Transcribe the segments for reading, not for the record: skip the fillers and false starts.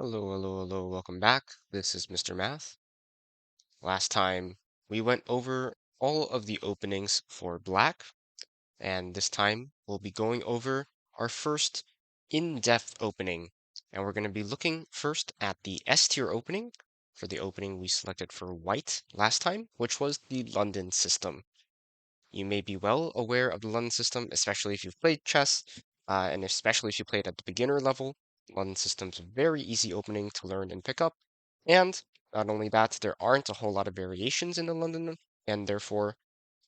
Hello, hello, hello, welcome back. This is Mr. Math. Last time we went over all of the openings for black, and this time we'll be going over our first in-depth opening. And we're going to be looking first at the S tier opening for the opening we selected for white last time, which was the London system. You may be well aware of the London system, especially if you've played chess, and especially if you played at the beginner level. London system's a very easy opening to learn and pick up. And not only that, there aren't a whole lot of variations in the London, and therefore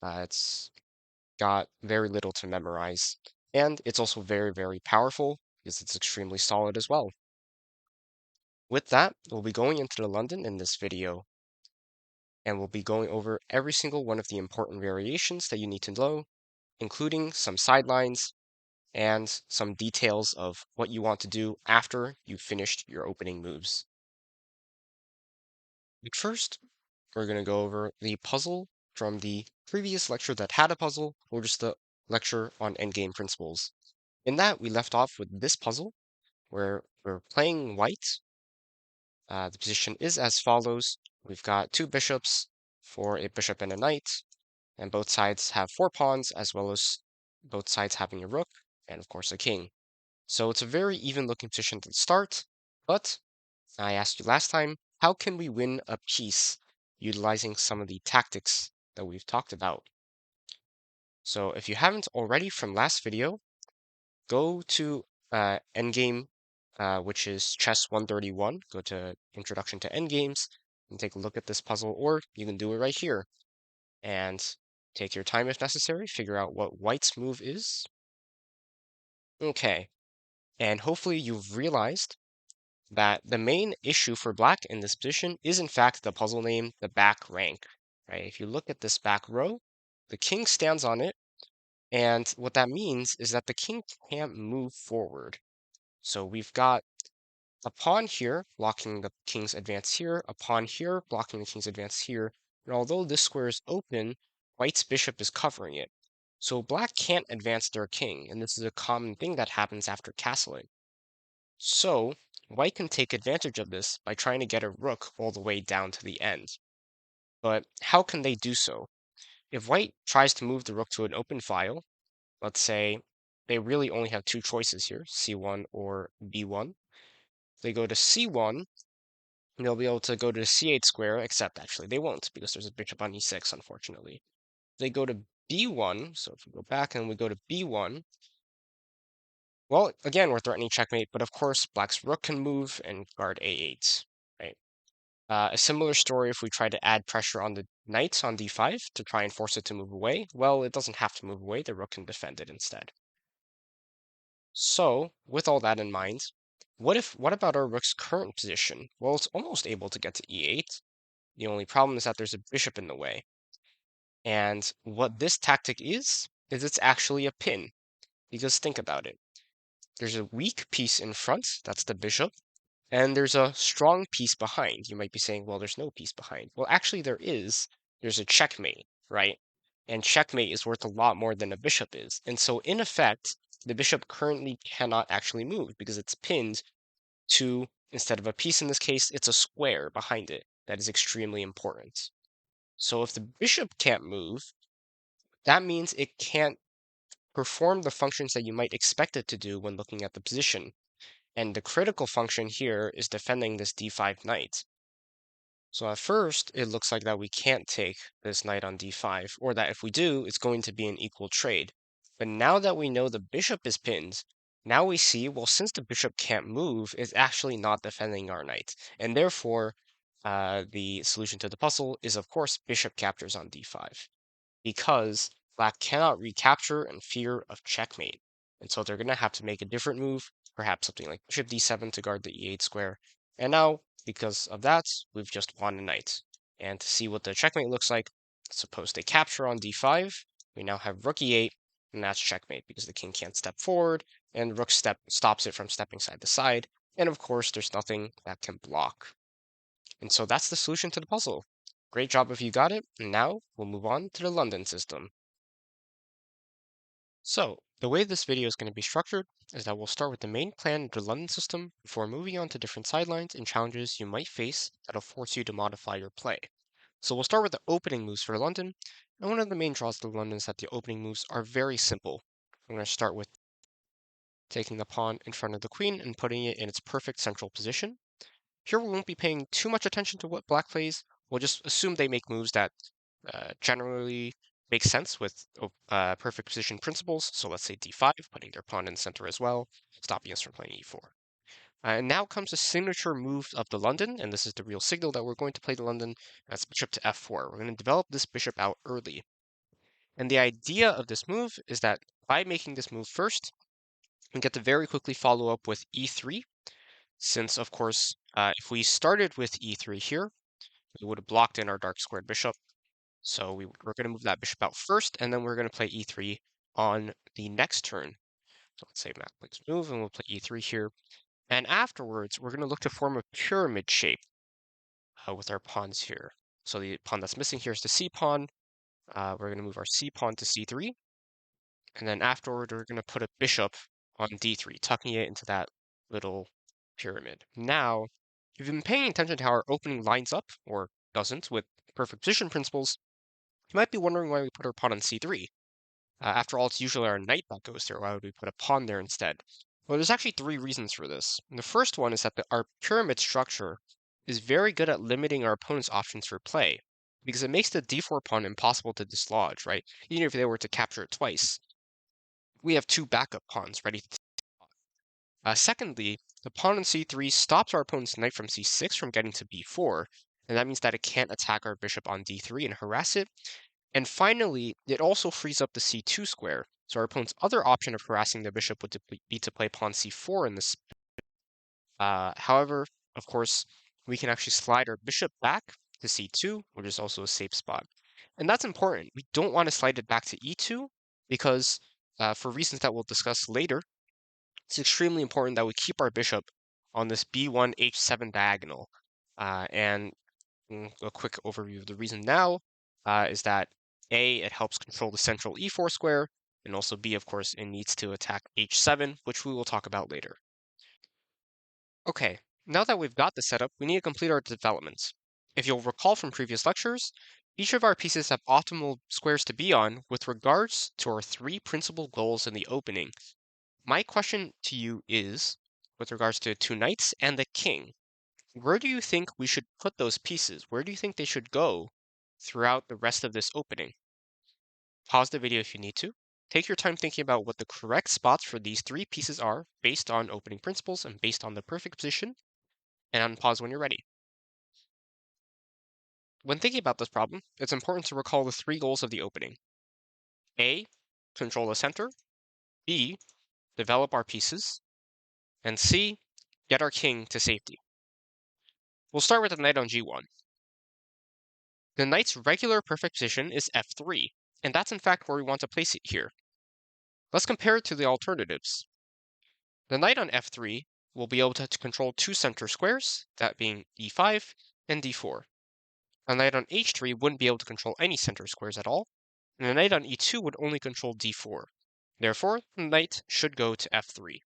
it's got very little to memorize. And it's also very, very powerful because it's extremely solid as well. With that, we'll be going into the London in this video, and we'll be going over every single one of the important variations that you need to know, including some sidelines and some details of what you want to do after you've finished your opening moves. But first, we're going to go over the puzzle from the previous lecture that had a puzzle, or just the lecture on endgame principles. In that, we left off with this puzzle, where we're playing white. The position is as follows. We've got two bishops for a bishop and a knight, and both sides have four pawns, as well as both sides having a rook, and of course a king. So it's a very even looking position to start, but I asked you last time, how can we win a piece utilizing some of the tactics that we've talked about? So if you haven't already from last video, go to Endgame, which is Chess 131. Go to Introduction to Endgames and take a look at this puzzle, or you can do it right here and take your time if necessary, figure out what White's move is. Okay, and hopefully you've realized that the main issue for black in this position is in fact the puzzle name, the back rank, right? If you look at this back row, the king stands on it, and what that means is that the king can't move forward. So we've got a pawn here blocking the king's advance here, a pawn here blocking the king's advance here, and although this square is open, white's bishop is covering it. So black can't advance their king, and this is a common thing that happens after castling. So white can take advantage of this by trying to get a rook all the way down to the end. But how can they do so? If white tries to move the rook to an open file, let's say they really only have two choices here, c1 or b1. If they go to c1, they'll be able to go to the c8 square, except actually they won't because there's a bishop on e6, unfortunately. If they go to b1, so if we go back and we go to b1, well, again, we're threatening checkmate, but of course, black's rook can move and guard a8, right? A similar story if we try to add pressure on the knight on d5 to try and force it to move away. Well, it doesn't have to move away, the rook can defend it instead. So, with all that in mind, what about our rook's current position? Well, it's almost able to get to e8. The only problem is that there's a bishop in the way. And what this tactic is it's actually a pin. Because think about it. There's a weak piece in front, that's the bishop, and there's a strong piece behind. You might be saying, well, there's no piece behind. Well, actually there is. There's a checkmate, right? And checkmate is worth a lot more than a bishop is. And so in effect, the bishop currently cannot actually move because it's pinned to, instead of a piece in this case, it's a square behind it. That is extremely important. So if the bishop can't move, that means it can't perform the functions that you might expect it to do when looking at the position. And the critical function here is defending this d5 knight. So at first, it looks like that we can't take this knight on d5, or that if we do, it's going to be an equal trade. But now that we know the bishop is pinned, now we see, well, since the bishop can't move, it's actually not defending our knight. And therefore, the solution to the puzzle is, of course, bishop captures on d5. Because black cannot recapture in fear of checkmate. And so they're going to have to make a different move, perhaps something like bishop d7 to guard the e8 square. And now, because of that, we've just won a knight. And to see what the checkmate looks like, suppose they capture on d5, we now have rook e8, and that's checkmate because the king can't step forward, and rook stops it from stepping side to side. And of course, there's nothing that can block. And so that's the solution to the puzzle. Great job if you got it, and now we'll move on to the London system. So, The way this video is going to be structured is that we'll start with the main plan of the London system before moving on to different sidelines and challenges you might face that'll force you to modify your play. So we'll start with the opening moves for London, and one of the main draws to London is that the opening moves are very simple. I'm going to start with taking the pawn in front of the queen and putting it in its perfect central position. Here we won't be paying too much attention to what black plays, we'll just assume they make moves that generally make sense with perfect position principles. So let's say d5, putting their pawn in the center as well, stopping us from playing e4. And now comes the signature move of the London, and this is the real signal that we're going to play the London. That's bishop to f4. We're going to develop this bishop out early. And the idea of this move is that by making this move first, we get to very quickly follow up with e3, since, of course, if we started with e3 here, we would have blocked in our dark squared bishop. So we're going to move that bishop out first, and then we're going to play e3 on the next turn. So let's say Matt plays move, and we'll play e3 here. And afterwards, we're going to look to form a pyramid shape with our pawns here. So the pawn that's missing here is the c pawn. We're going to move our c pawn to c3. And then afterward, we're going to put a bishop on d3, tucking it into that little pyramid. Now, if you've been paying attention to how our opening lines up, or doesn't, with perfect position principles, you might be wondering why we put our pawn on c3. After all, it's usually our knight that goes there. Why would we put a pawn there instead? Well, there's actually three reasons for this. And the first one is that our pyramid structure is very good at limiting our opponent's options for play, because it makes the d4 pawn impossible to dislodge, right? Even if they were to capture it twice, we have two backup pawns ready to. Secondly, the pawn on c3 stops our opponent's knight from c6 from getting to b4, and that means that it can't attack our bishop on d3 and harass it. And finally, it also frees up the c2 square, so our opponent's other option of harassing the bishop would be to play pawn c4 in this. However, of course, we can actually slide our bishop back to c2, which is also a safe spot. And that's important. We don't want to slide it back to e2 because, for reasons that we'll discuss later, it's extremely important that we keep our bishop on this b1 h7 diagonal. And a quick overview of the reason now is that A, it helps control the central e4 square, and also B, of course, it needs to attack h7, which we will talk about later. Okay, now that we've got the setup, we need to complete our development. If you'll recall from previous lectures, each of our pieces have optimal squares to be on with regards to our three principal goals in the opening. My question to you is, with regards to two knights and the king, where do you think we should put those pieces? Where do you think they should go throughout the rest of this opening? Pause the video if you need to. Take your time thinking about what the correct spots for these three pieces are based on opening principles and based on the perfect position, and unpause when you're ready. When thinking about this problem, it's important to recall the three goals of the opening. A, control the center. B, develop our pieces. And C, get our king to safety. We'll start with the knight on g1. The knight's regular perfect position is f3, and that's in fact where we want to place it here. Let's compare it to the alternatives. The knight on f3 will be able to control two center squares, that being e5 and d4. A knight on h3 wouldn't be able to control any center squares at all, and a knight on e2 would only control d4. Therefore, the knight should go to f3.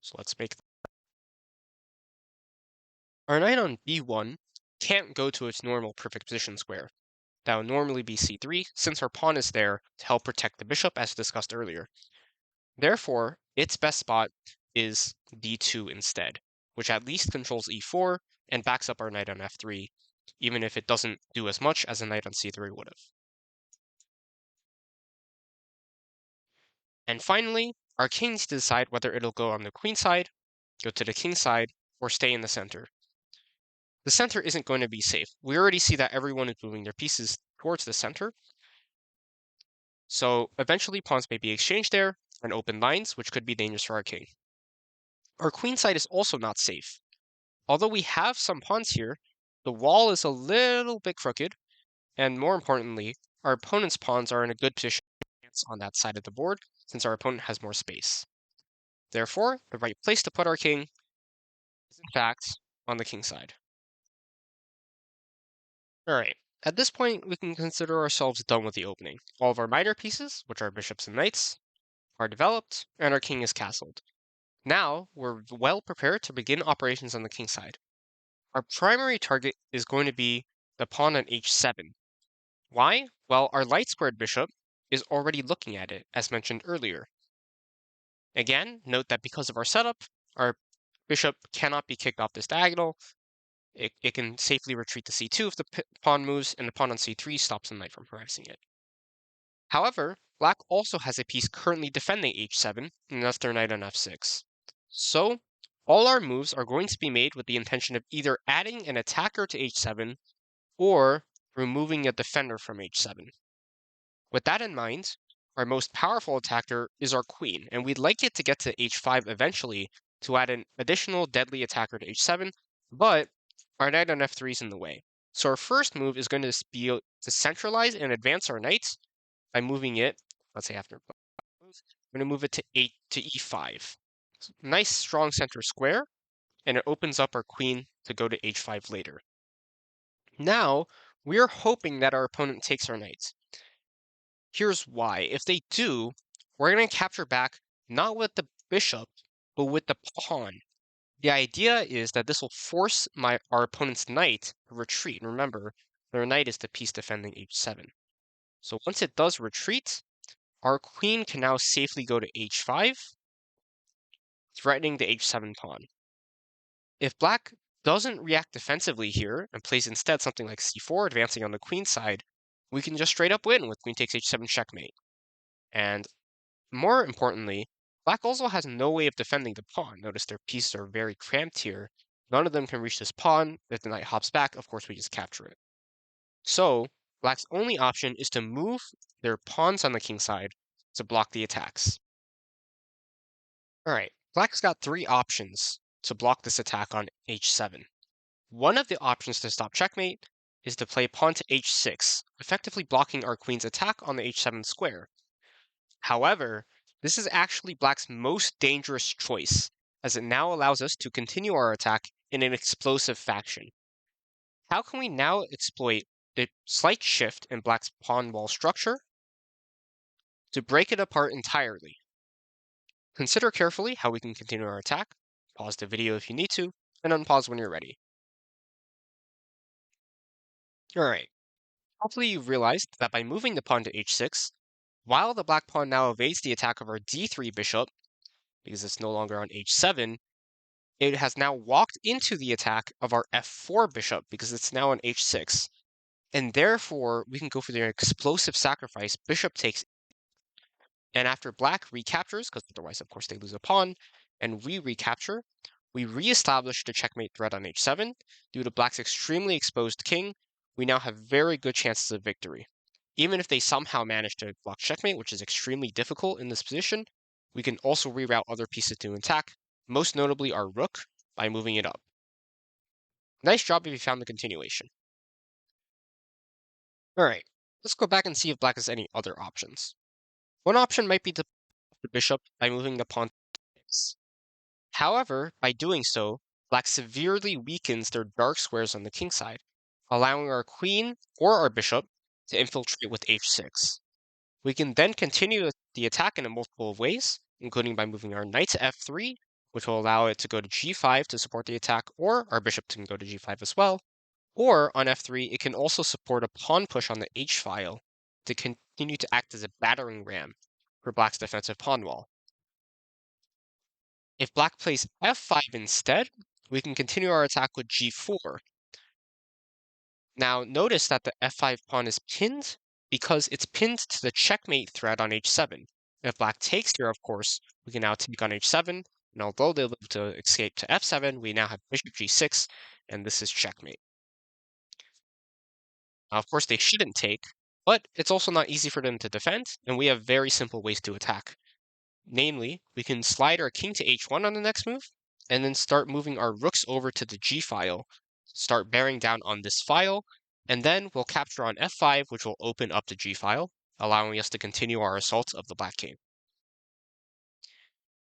So let's make our knight on b1 can't go to its normal perfect position square. That would normally be c3, since our pawn is there to help protect the bishop as discussed earlier. Therefore, its best spot is d2 instead, which at least controls e4 and backs up our knight on f3, even if it doesn't do as much as a knight on c3 would have. And finally, our king needs to decide whether it'll go on the queen side, go to the king side, or stay in the center. The center isn't going to be safe. We already see that everyone is moving their pieces towards the center. So eventually pawns may be exchanged there and open lines, which could be dangerous for our king. Our queen side is also not safe. Although we have some pawns here, the wall is a little bit crooked, and more importantly, our opponent's pawns are in a good position on that side of the board, since our opponent has more space. Therefore, the right place to put our king is in fact on the king side. Alright, at this point we can consider ourselves done with the opening. All of our minor pieces, which are bishops and knights, are developed, and our king is castled. Now, we're well prepared to begin operations on the king side. Our primary target is going to be the pawn on h7. Why? Well, our light squared bishop is already looking at it, as mentioned earlier. Again, note that because of our setup, our bishop cannot be kicked off this diagonal. It can safely retreat to c2 if the pawn moves, and the pawn on c3 stops the knight from harassing it. However, black also has a piece currently defending h7, and that's their knight on f6. So, all our moves are going to be made with the intention of either adding an attacker to h7 or removing a defender from h7. With that in mind, our most powerful attacker is our queen, and we'd like it to get to h5 eventually to add an additional deadly attacker to h7, but our knight on f3 is in the way. So our first move is going to be to centralize and advance our knight by moving it, let's say after moves, we're going to move it to e5. Nice strong center square, and it opens up our queen to go to h5 later. Now, we're hoping that our opponent takes our knight. Here's why. If they do, we're going to capture back not with the bishop, but with the pawn. The idea is that this will force our opponent's knight to retreat. And remember, their knight is the piece defending h7. So once it does retreat, our queen can now safely go to h5, threatening the h7 pawn. If black doesn't react defensively here and plays instead something like c4, advancing on the queen side, we can just straight up win with queen takes h7 checkmate. And more importantly, black also has no way of defending the pawn. Notice their pieces are very cramped here. None of them can reach this pawn. If the knight hops back, of course we just capture it. So, black's only option is to move their pawns on the king side to block the attacks. Alright, black's got three options to block this attack on h7. One of the options to stop checkmate is to play pawn to h6, effectively blocking our queen's attack on the h7 square. However, this is actually black's most dangerous choice, as it now allows us to continue our attack in an explosive fashion. How can we now exploit the slight shift in black's pawn wall structure to break it apart entirely? Consider carefully how we can continue our attack, pause the video if you need to, and unpause when you're ready. Alright, hopefully you've realized that by moving the pawn to h6, while the black pawn now evades the attack of our d3 bishop, because it's no longer on h7, it has now walked into the attack of our f4 bishop because it's now on h6. And therefore, we can go for the explosive sacrifice, bishop takes. And after black recaptures, because otherwise, of course, they lose a pawn, and we recapture, we reestablish the checkmate threat on h7. Due to black's extremely exposed king, we now have very good chances of victory. Even if they somehow manage to block checkmate, which is extremely difficult in this position, we can also reroute other pieces to attack, most notably our rook, by moving it up. Nice job if you found the continuation. Alright, let's go back and see if black has any other options. One option might be to block the bishop by moving the pawn to h6. However, by doing so, black severely weakens their dark squares on the king side, allowing our queen or our bishop to infiltrate with h6. We can then continue the attack in a multiple of ways, including by moving our knight to f3, which will allow it to go to g5 to support the attack, or our bishop can go to g5 as well. Or on f3, it can also support a pawn push on the h file to continue to act as a battering ram for black's defensive pawn wall. If black plays f5 instead, we can continue our attack with g4. Now notice that the f5 pawn is pinned because it's pinned to the checkmate threat on h7. If black takes here, of course, we can now take on h7, and although they'll be able to escape to f7, we now have bishop g6, and this is checkmate. Now, of course, they shouldn't take, but it's also not easy for them to defend, and we have very simple ways to attack. Namely, we can slide our king to h1 on the next move, and then start moving our rooks over to the g file, start bearing down on this file, and then we'll capture on f5, which will open up the g file, allowing us to continue our assault of the black king.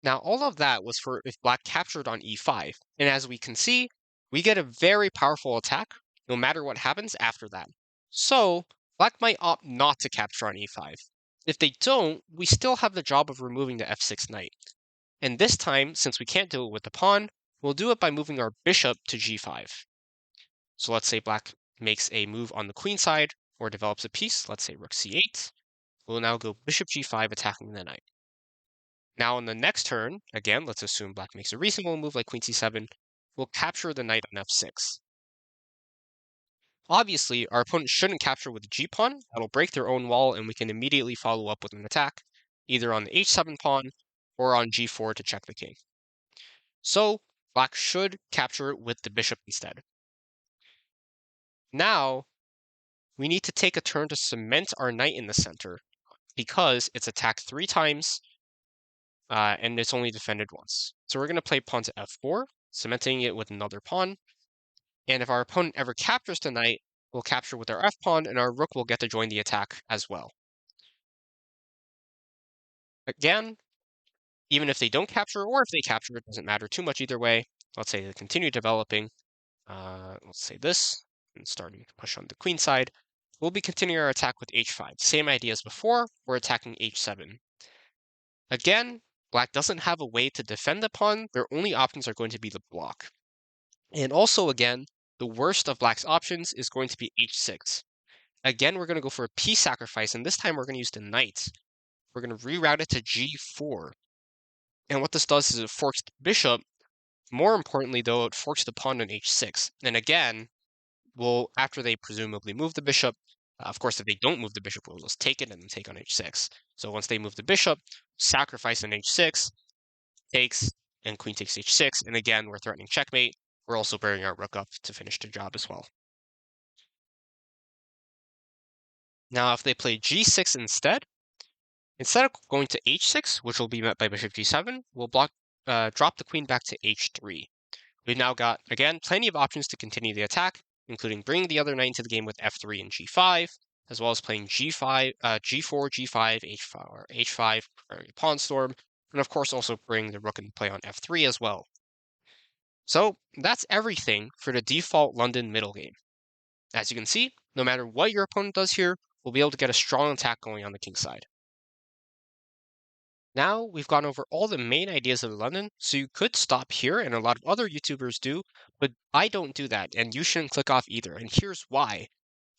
Now, all of that was for if black captured on e5, and as we can see, we get a very powerful attack, no matter what happens after that. So, black might opt not to capture on e5. If they don't, we still have the job of removing the f6 knight. And this time, since we can't do it with the pawn, we'll do it by moving our bishop to g5. So let's say black makes a move on the queen side or develops a piece, let's say rook c8. We'll now go bishop g5 attacking the knight. Now on the next turn, again, let's assume black makes a reasonable move like queen c7, we'll capture the knight on f6. Obviously, our opponent shouldn't capture with the g-pawn. That'll break their own wall, and we can immediately follow up with an attack, either on the h7 pawn or on g4 to check the king. So black should capture it with the bishop instead. Now, we need to take a turn to cement our knight in the center, because it's attacked 3 times, and it's only defended once. So we're going to play pawn to f4, cementing it with another pawn. And if our opponent ever captures the knight, we'll capture with our f-pawn, and our rook will get to join the attack as well. Again, even if they don't capture, or if they capture, it doesn't matter too much either way. Let's say they continue developing. Let's say this, and starting to push on the queen side. We'll be continuing our attack with h5. Same idea as before, we're attacking h7. Again, black doesn't have a way to defend the pawn. Their only options are going to be the block. And also, again, the worst of black's options is going to be h6. Again, we're going to go for a piece sacrifice, and this time we're going to use the knight. We're going to reroute it to g4. And what this does is it forks the bishop. More importantly, though, it forks the pawn on h6. And again, after they presumably move the bishop, of course, if they don't move the bishop, we'll just take it and then take on h6. So once they move the bishop, sacrifice on h6, takes, and queen takes h6. And again, we're threatening checkmate. We're also burying our rook up to finish the job as well. Now, if they play g6 instead of going to h6, which will be met by bishop g7, we'll drop the queen back to h3. We've now got, again, plenty of options to continue the attack, including bringing the other knight into the game with f3 and g5, as well as playing g4, g5, h5, pawn storm, and of course also bring the rook into play on f3 as well. So that's everything for the default London middle game. As you can see, no matter what your opponent does here, we'll be able to get a strong attack going on the king side. Now we've gone over all the main ideas of London, so you could stop here, and a lot of other YouTubers do, but I don't do that, and you shouldn't click off either, and here's why.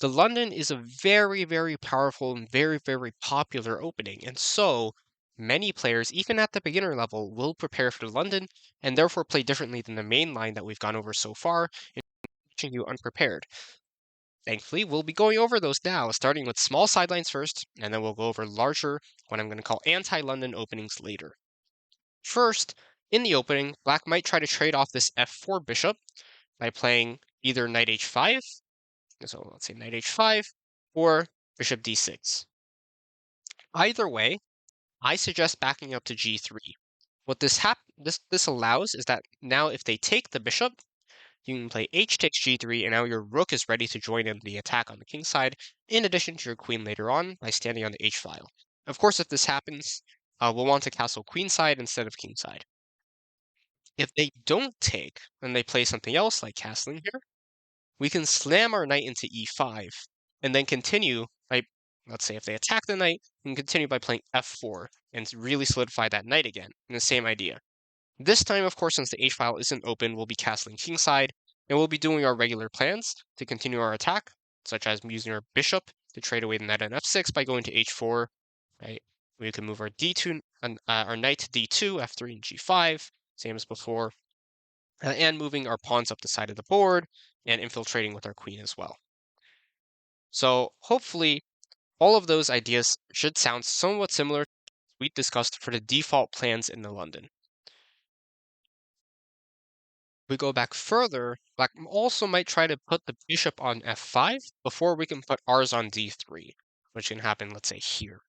The London is a very, very powerful and very, very popular opening, and so many players, even at the beginner level, will prepare for the London, and therefore play differently than the main line that we've gone over so far, and teaching you unprepared. Thankfully, we'll be going over those now, starting with small sidelines first, and then we'll go over larger, what I'm going to call anti-London openings later. First, in the opening, black might try to trade off this f4 bishop by playing either knight h5, so let's say knight h5, or bishop d6. Either way, I suggest backing up to g3. What this allows is that now if they take the bishop, you can play h takes g3, and now your rook is ready to join in the attack on the king side, in addition to your queen later on by standing on the h file. Of course, if this happens, we'll want to castle queen side instead of king side. If they don't take, and they play something else like castling here, we can slam our knight into e5, and then continue by, let's say if they attack the knight, we can continue by playing f4, and really solidify that knight again, in the same idea. This time, of course, since the h-file isn't open, we'll be castling kingside, and we'll be doing our regular plans to continue our attack, such as using our bishop to trade away the knight on f6 by going to h4, right? We can move our d2, our knight to d2, f3, and g5, same as before, and moving our pawns up the side of the board, and infiltrating with our queen as well. So hopefully, all of those ideas should sound somewhat similar to what we discussed for the default plans in the London. We go back further, black also might try to put the bishop on f5 before we can put ours on d3, which can happen, let's say, here.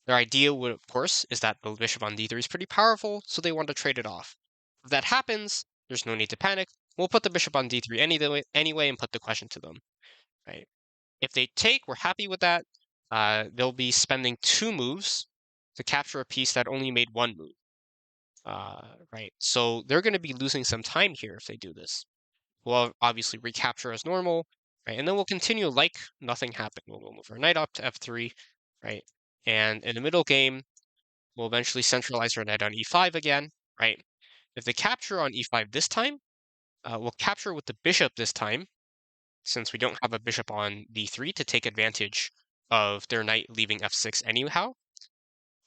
Their idea would, of course, is that the bishop on d3 is pretty powerful, so they want to trade it off. If that happens, there's no need to panic. We'll put the bishop on d3 anyway and put the question to them, right? If they take, we're happy with that. They'll be spending 2 moves to capture a piece that only made 1 move. Right, so they're going to be losing some time here if they do this. We'll obviously recapture as normal, right, and then we'll continue like nothing happened. We'll move our knight up to f3, right, And in the middle game, we'll eventually centralize our knight on e5 again, right? If they capture on e5 this time, we'll capture with the bishop this time, since we don't have a bishop on d3 to take advantage of their knight leaving f6 anyhow.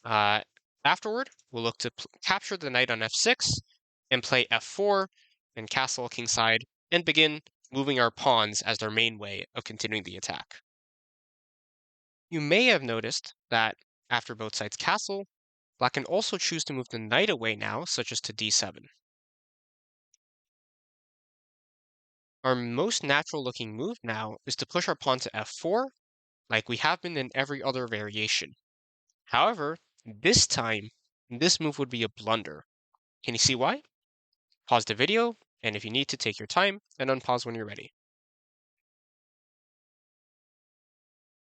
Uh, Afterward, we'll look to capture the knight on f6 and play f4 and castle kingside and begin moving our pawns as their main way of continuing the attack. You may have noticed that after both sides castle, Black can also choose to move the knight away now, such as to d7. Our most natural looking move now is to push our pawn to f4, like we have been in every other variation. However, this time, this move would be a blunder. Can you see why? Pause the video, and if you need to take your time, then unpause when you're ready.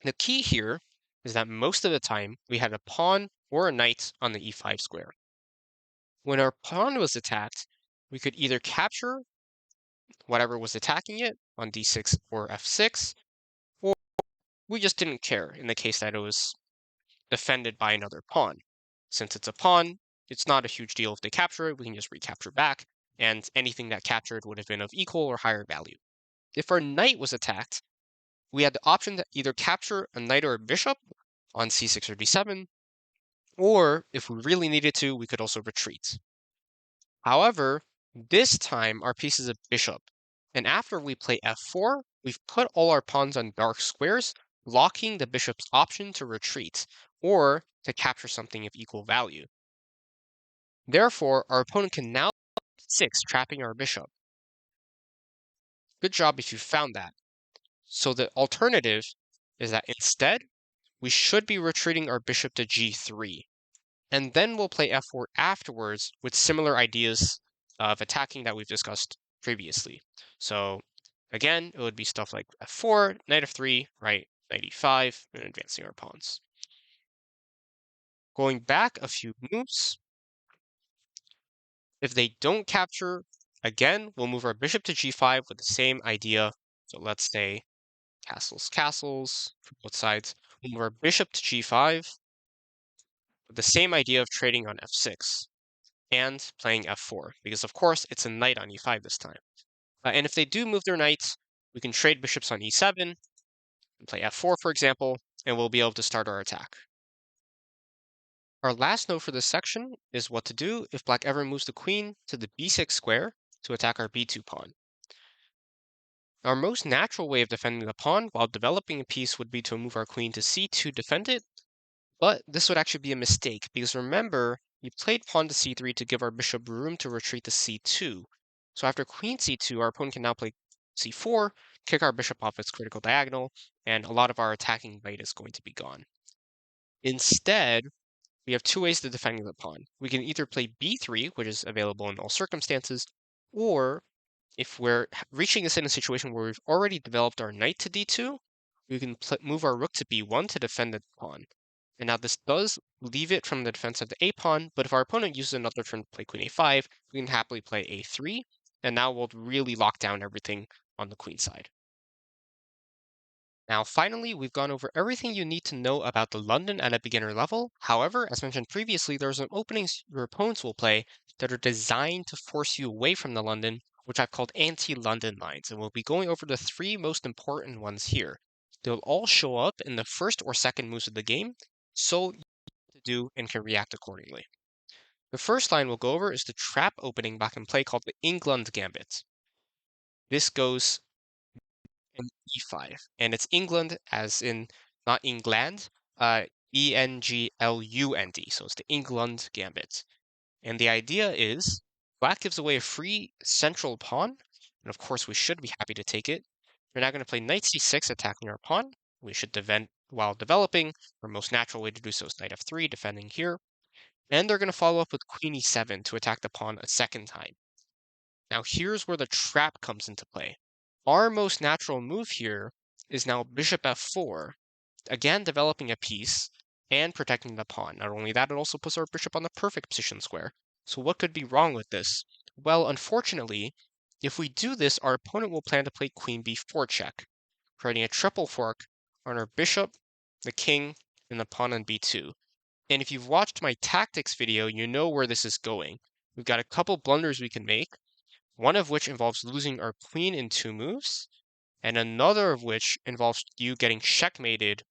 The key here is that most of the time we had a pawn or a knight on the e5 square. When our pawn was attacked, we could either capture whatever was attacking it on d6 or f6, or we just didn't care in the case that it was defended by another pawn. Since it's a pawn, it's not a huge deal if they capture it, we can just recapture back, and anything that captured would have been of equal or higher value. If our knight was attacked, we had the option to either capture a knight or a bishop on c6 or d7, or if we really needed to, we could also retreat. However, this time our piece is a bishop, and after we play f4, we've put all our pawns on dark squares, blocking the bishop's option to retreat, or to capture something of equal value. Therefore, our opponent can now play 6, trapping our bishop. Good job if you found that. So the alternative is that instead, we should be retreating our bishop to g3, and then we'll play f4 afterwards with similar ideas of attacking that we've discussed previously. So again, it would be stuff like f4, knight f3, right, knight e5, and advancing our pawns. Going back a few moves, if they don't capture, again, we'll move our bishop to g5 with the same idea. So let's say castles, castles from both sides. We'll move our bishop to g5 with the same idea of trading on f6 and playing f4, because of course it's a knight on e5 this time. And if they do move their knights, we can trade bishops on e7 and play f4, for example, and we'll be able to start our attack. Our last note for this section is what to do if Black ever moves the queen to the b6 square to attack our b2 pawn. Our most natural way of defending the pawn while developing a piece would be to move our queen to c2 to defend it, but this would actually be a mistake, because remember, we played pawn to c3 to give our bishop room to retreat to c2. So after queen c2, our opponent can now play c4, kick our bishop off its critical diagonal, and a lot of our attacking weight is going to be gone. Instead, we have two ways to defending the pawn. We can either play b3, which is available in all circumstances, or if we're reaching this in a situation where we've already developed our knight to d2, we can move our rook to b1 to defend the pawn. And now this does leave it from the defense of the a pawn, but if our opponent uses another turn to play queen a5, we can happily play a3, and now we'll really lock down everything on the queen side. Now, finally, we've gone over everything you need to know about the London at a beginner level. However, as mentioned previously, there are some openings your opponents will play that are designed to force you away from the London, which I've called anti-London lines, and we'll be going over the three most important ones here. They'll all show up in the first or second moves of the game, so you know what to do and can react accordingly. The first line we'll go over is the trap opening Black can play called the England Gambit. This goes in e5, and it's England as in not England, Englund. So it's the England Gambit. And the idea is Black gives away a free central pawn, and of course we should be happy to take it. We're now going to play knight c6 attacking our pawn. We should defend while developing. Our most natural way to do so is knight f3, defending here. And they're going to follow up with queen e7 to attack the pawn a second time. Now here's where the trap comes into play. Our most natural move here is now bishop f4, again developing a piece and protecting the pawn. Not only that, it also puts our bishop on the perfect position square. So what could be wrong with this? Well, unfortunately, if we do this, our opponent will plan to play queen b4 check, creating a triple fork on our bishop, the king, and the pawn on b2. And if you've watched my tactics video, you know where this is going. We've got a couple blunders we can make, one of which involves losing our queen in 2 moves, and another of which involves you getting checkmated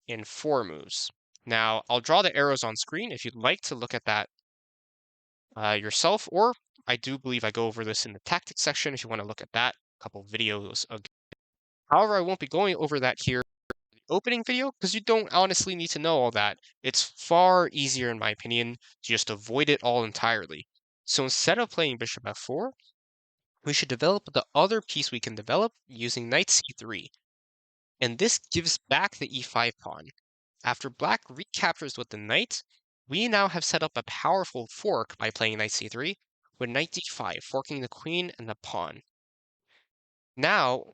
in 4 moves. Now, I'll draw the arrows on screen if you'd like to look at that yourself, or I do believe I go over this in the tactics section if you want to look at that couple videos ago. However, I won't be going over that here in the opening video because you don't honestly need to know all that. It's far easier, in my opinion, to just avoid it all entirely. So instead of playing bishop f4, we should develop the other piece we can develop using knight c3. And this gives back the e5 pawn. After black recaptures with the knight, we now have set up a powerful fork by playing knight c3 with knight d5, forking the queen and the pawn. Now,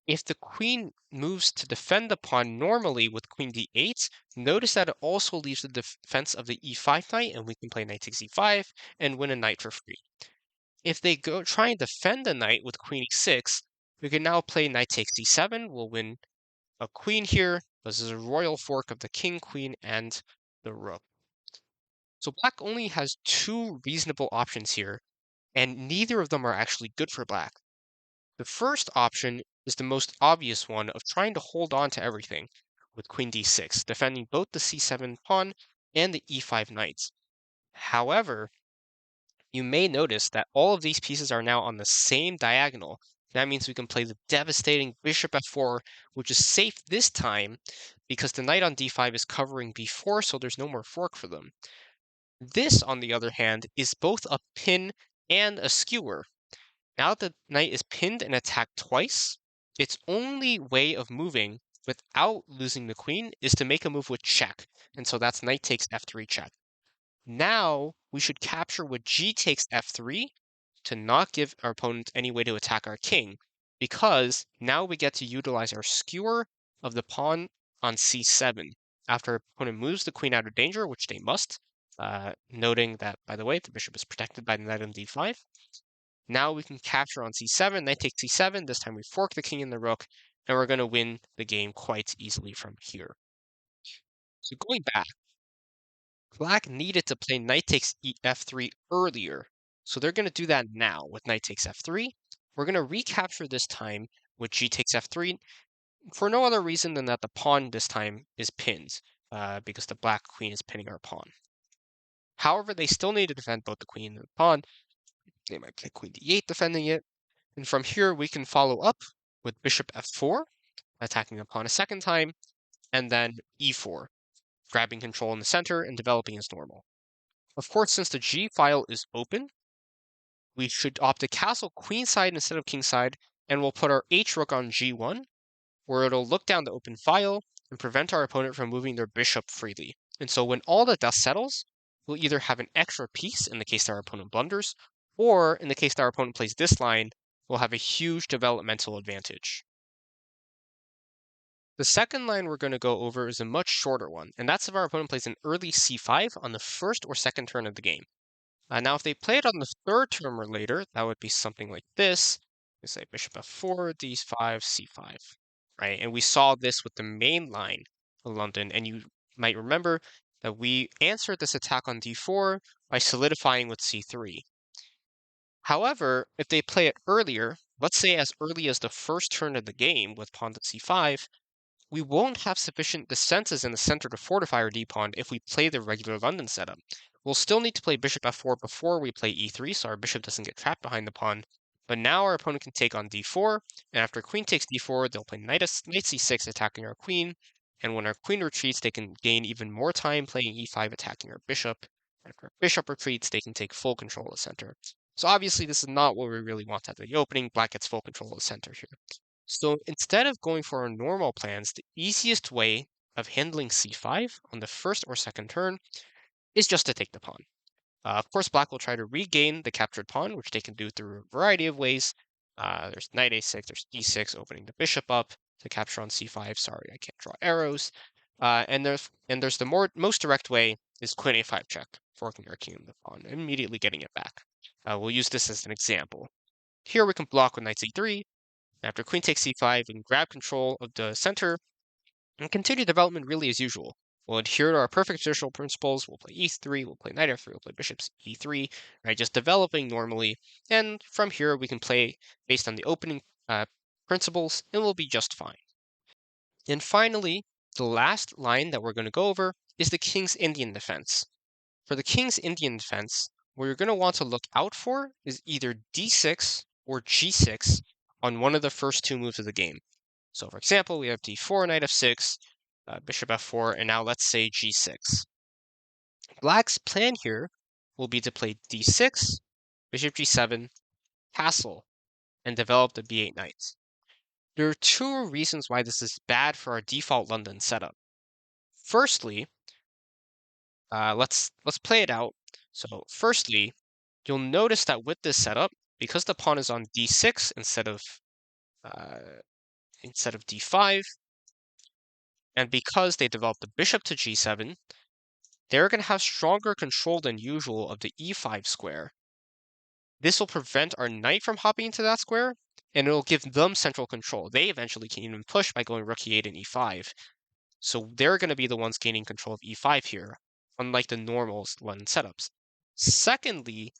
if the queen moves to defend the pawn normally with queen d8, notice that it also leaves the defense of the e5 knight, and we can play knight takes e5 and win a knight for free. If they go try and defend the knight with queen e6, we can now play knight takes d7. We'll win a queen here. This is a royal fork of the king, queen, and the rook. So black only has 2 reasonable options here, and neither of them are actually good for black. The first option is the most obvious one of trying to hold on to everything with queen d6, defending both the c7 pawn and the e5 knights. However, you may notice that all of these pieces are now on the same diagonal. That means we can play the devastating bishop f4, which is safe this time because the knight on d5 is covering b4, so there's no more fork for them. This, on the other hand, is both a pin and a skewer. Now that the knight is pinned and attacked twice, its only way of moving without losing the queen is to make a move with check, and so that's knight takes f3 check. Now we should capture with g takes f3 to not give our opponent any way to attack our king, because now we get to utilize our skewer of the pawn on c7 after our opponent moves the queen out of danger, which they must, noting that, by the way, the bishop is protected by the knight on d5. Now we can capture on c7, knight takes c7, this time we fork the king and the rook, and we're going to win the game quite easily from here. So going back, black needed to play knight takes f3 earlier, so they're going to do that now with knight takes f3. We're going to recapture this time with g takes f3 for no other reason than that the pawn this time is pinned, because the black queen is pinning our pawn. However, they still need to defend both the queen and the pawn. They might play queen d8 defending it, and from here we can follow up with bishop f4, attacking the pawn a second time, and then e4, grabbing control in the center and developing as normal. Of course, since the g file is open, we should opt to castle queenside instead of kingside, and we'll put our h rook on g1, where it'll look down the open file and prevent our opponent from moving their bishop freely. And so when all the dust settles, we'll either have an extra piece in the case that our opponent blunders, or in the case that our opponent plays this line, we'll have a huge developmental advantage. The second line we're going to go over is a much shorter one, and that's if our opponent plays an early c5 on the first or second turn of the game. Now, if they play it on the third turn or later, that would be something like this. We say bishop f4, d5, c5, right? And we saw this with the main line of London, and you might remember that we answered this attack on d4 by solidifying with c3. However, if they play it earlier, let's say as early as the first turn of the game with pawn to c5, we won't have sufficient defenses in the center to fortify our d-pawn if we play the regular London setup. We'll still need to play bishop f4 before we play e3, so our bishop doesn't get trapped behind the pawn. But now our opponent can take on d4, and after queen takes d4, they'll play knight c6 attacking our queen, and when our queen retreats, they can gain even more time playing e5 attacking our bishop. And if our bishop retreats, they can take full control of the center. So obviously this is not what we really want at the opening. Black gets full control of the center here. So instead of going for our normal plans, the easiest way of handling c5 on the first or second turn is just to take the pawn. Of course, black will try to regain the captured pawn, which they can do through a variety of ways. There's knight a6, there's e6, opening the bishop up to capture on c5. Sorry, I can't draw arrows. And there's the most direct way is queen a5 check, forking our king and the pawn, and immediately getting it back. We'll use this as an example. Here we can block with knight c3. After queen takes c5, we can grab control of the center and continue development really as usual. We'll adhere to our perfect traditional principles. We'll play e3, we'll play knight f3, we'll play bishops e3, right? Just developing normally. And from here, we can play based on the opening principles, and we'll be just fine. And finally, the last line that we're going to go over is the King's Indian defense. For the King's Indian defense, what you're going to want to look out for is either d6 or g6 on one of the first two moves of the game. So for example, we have d4, knight f6, bishop f4, and now let's say g6. Black's plan here will be to play d6, bishop g7, castle, and develop the b8 knight. There are two reasons why this is bad for our default London setup. Firstly, let's play it out. So firstly, you'll notice that with this setup, because the pawn is on d6 uh, instead of d5, and because they developed the bishop to g7, they're going to have stronger control than usual of the e5 square. This will prevent our knight from hopping into that square, and it'll give them central control. They eventually can even push by going rook e8 and e5. So they're going to be the ones gaining control of e5 here, unlike the normal London setups. Secondly,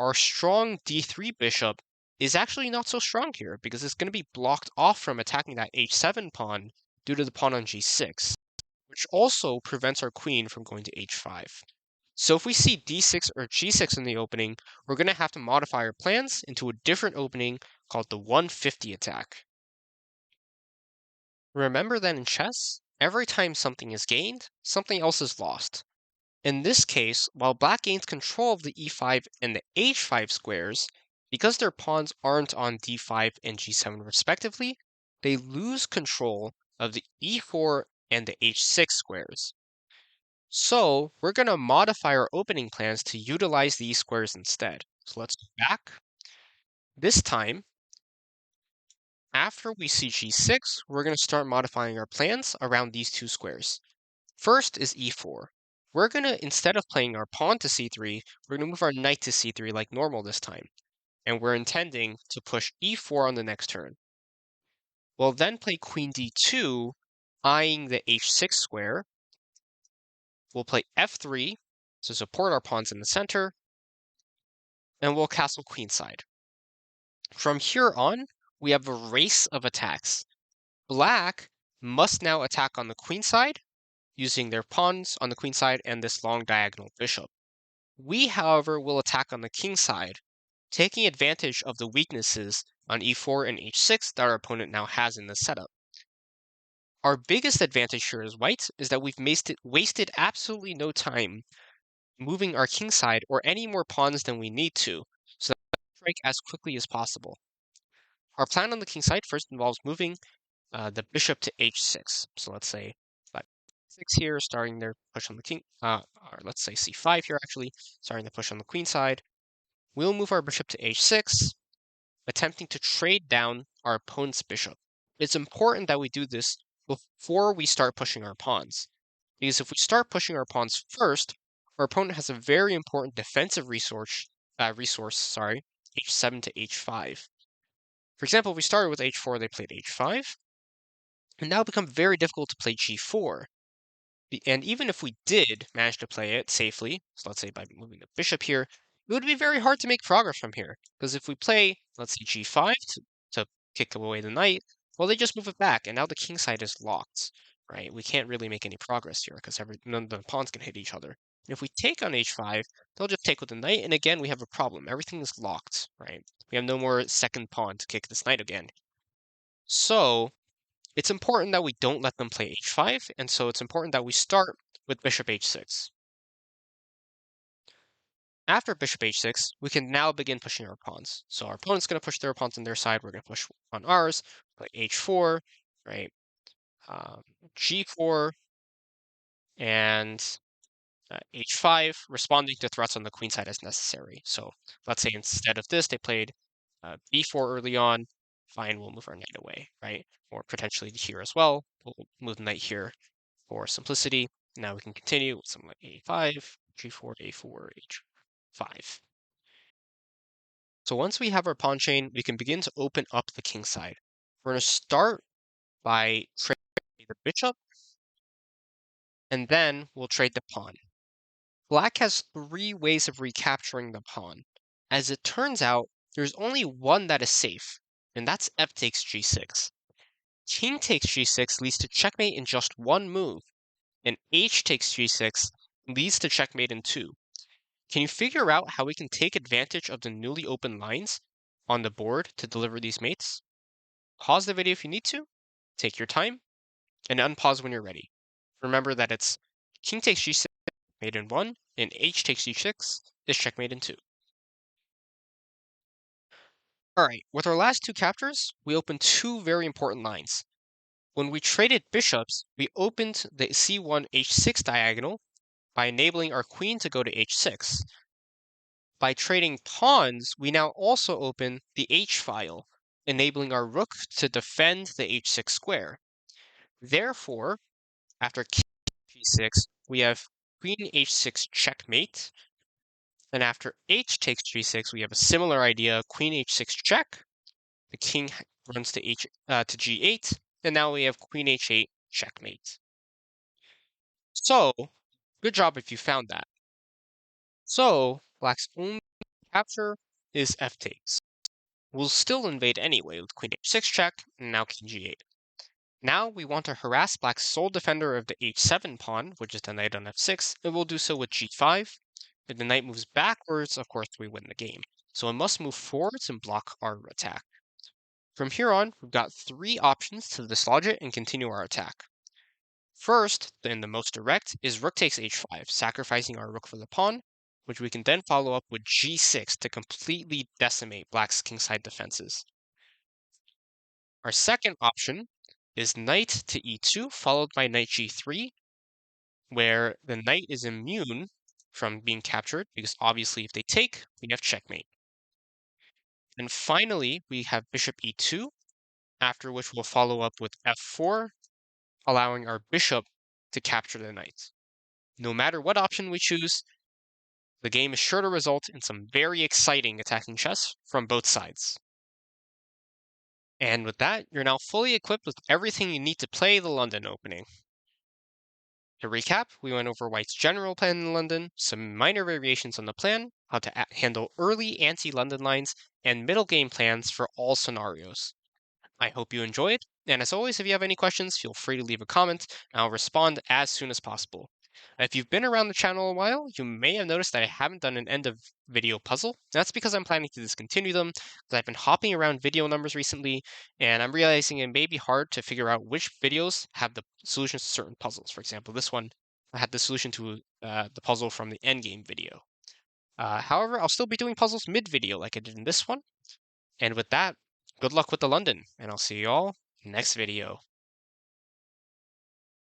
our strong d3 bishop is actually not so strong here because it's going to be blocked off from attacking that h7 pawn due to the pawn on g6, which also prevents our queen from going to h5. So if we see d6 or g6 in the opening, we're going to have to modify our plans into a different opening called the 150 attack. Remember that in chess, every time something is gained, something else is lost. In this case, while black gains control of the e5 and the h5 squares, because their pawns aren't on d5 and g7 respectively, they lose control of the e4 and the h6 squares. So we're going to modify our opening plans to utilize these squares instead. So let's go back. This time, after we see g6, we're going to start modifying our plans around these two squares. First is e4. We're going to, instead of playing our pawn to c3, we're going to move our knight to c3 like normal this time. And we're intending to push e4 on the next turn. We'll then play queen d2, eyeing the h6 square. We'll play f3 to support our pawns in the center, and we'll castle queenside. From here on, we have a race of attacks. Black must now attack on the queen side, using their pawns on the queen side and this long diagonal bishop. We, however, will attack on the king side, taking advantage of the weaknesses on e4 and h6 that our opponent now has in this setup. Our biggest advantage here as white is that we've wasted absolutely no time moving our king side or any more pawns than we need to, so that we can strike as quickly as possible. Our plan on the king side first involves moving the bishop to h6. So let's say 6 here, starting their push on the king, or let's say c5 here actually, starting the push on the queen side. We'll move our bishop to h6, attempting to trade down our opponent's bishop. It's important that we do this before we start pushing our pawns, because if we start pushing our pawns first, our opponent has a very important defensive resource, h7 to h5. For example, if we started with h4, they played h5, and now it becomes very difficult to play g4. And even if we did manage to play it safely, so let's say by moving the bishop here, it would be very hard to make progress from here. Because if we play, let's say g5 to kick away the knight, well, they just move it back, and now the king side is locked, right? We can't really make any progress here because none of the pawns can hit each other. And if we take on h5, they'll just take with the knight, and again, we have a problem. Everything is locked, right? We have no more second pawn to kick this knight again. So it's important that we don't let them play h5, and so it's important that we start with bishop h6. After bishop h6, we can now begin pushing our pawns. So our opponent's going to push their pawns on their side, we're going to push on ours, play h4, right? G4, and h5, responding to threats on the queen side as necessary. So let's say instead of this, they played b4 early on. Fine, we'll move our knight away, right? Or potentially here as well. We'll move the knight here for simplicity. Now we can continue with something like a5, g4, a4, h5. So once we have our pawn chain, we can begin to open up the king side. We're going to start by trading the bishop and then we'll trade the pawn. Black has three ways of recapturing the pawn. As it turns out, there's only one that is safe, and that's f takes g6. King takes g6 leads to checkmate in just one move, and h takes g6 leads to checkmate in two. Can you figure out how we can take advantage of the newly opened lines on the board to deliver these mates? Pause the video if you need to, take your time, and unpause when you're ready. Remember that it's king takes g6, mate in 1, and h takes g6 is checkmate in 2. Alright, with our last two captures, we opened two very important lines. When we traded bishops, we opened the c1 h6 diagonal by enabling our queen to go to h6. By trading pawns, we now also open the h-file, enabling our rook to defend the h6 square. Therefore, after king g6, we have queen h6 checkmate, and after h takes g6, we have a similar idea, queen h6 check, the king runs to g8, and now we have queen h8 checkmate. So, good job if you found that. So, black's only capture is f takes. We'll still invade anyway with queen h6 check, and now king g8. Now we want to harass black's sole defender of the h7 pawn, which is the knight on f6, and we'll do so with g5. If the knight moves backwards, of course we win the game. So it must move forwards and block our attack. From here on, we've got three options to dislodge it and continue our attack. First, and the most direct, is rook takes h5, sacrificing our rook for the pawn, which we can then follow up with g6 to completely decimate black's kingside defenses. Our second option is knight to e2, followed by knight g3, where the knight is immune from being captured, because obviously if they take, we have checkmate. And finally, we have bishop e2, after which we'll follow up with f4, allowing our bishop to capture the knight. No matter what option we choose, the game is sure to result in some very exciting attacking chess from both sides. And with that, you're now fully equipped with everything you need to play the London opening. To recap, we went over White's general plan in London, some minor variations on the plan, how to handle early anti-London lines, and middle game plans for all scenarios. I hope you enjoyed, and as always, if you have any questions, feel free to leave a comment, and I'll respond as soon as possible. If you've been around the channel a while, you may have noticed that I haven't done an end of video puzzle. That's because I'm planning to discontinue them, because I've been hopping around video numbers recently, and I'm realizing it may be hard to figure out which videos have the solutions to certain puzzles. For example, this one had the solution to the puzzle from the endgame video. However, I'll still be doing puzzles mid-video like I did in this one. And with that, good luck with the London, and I'll see you all next video.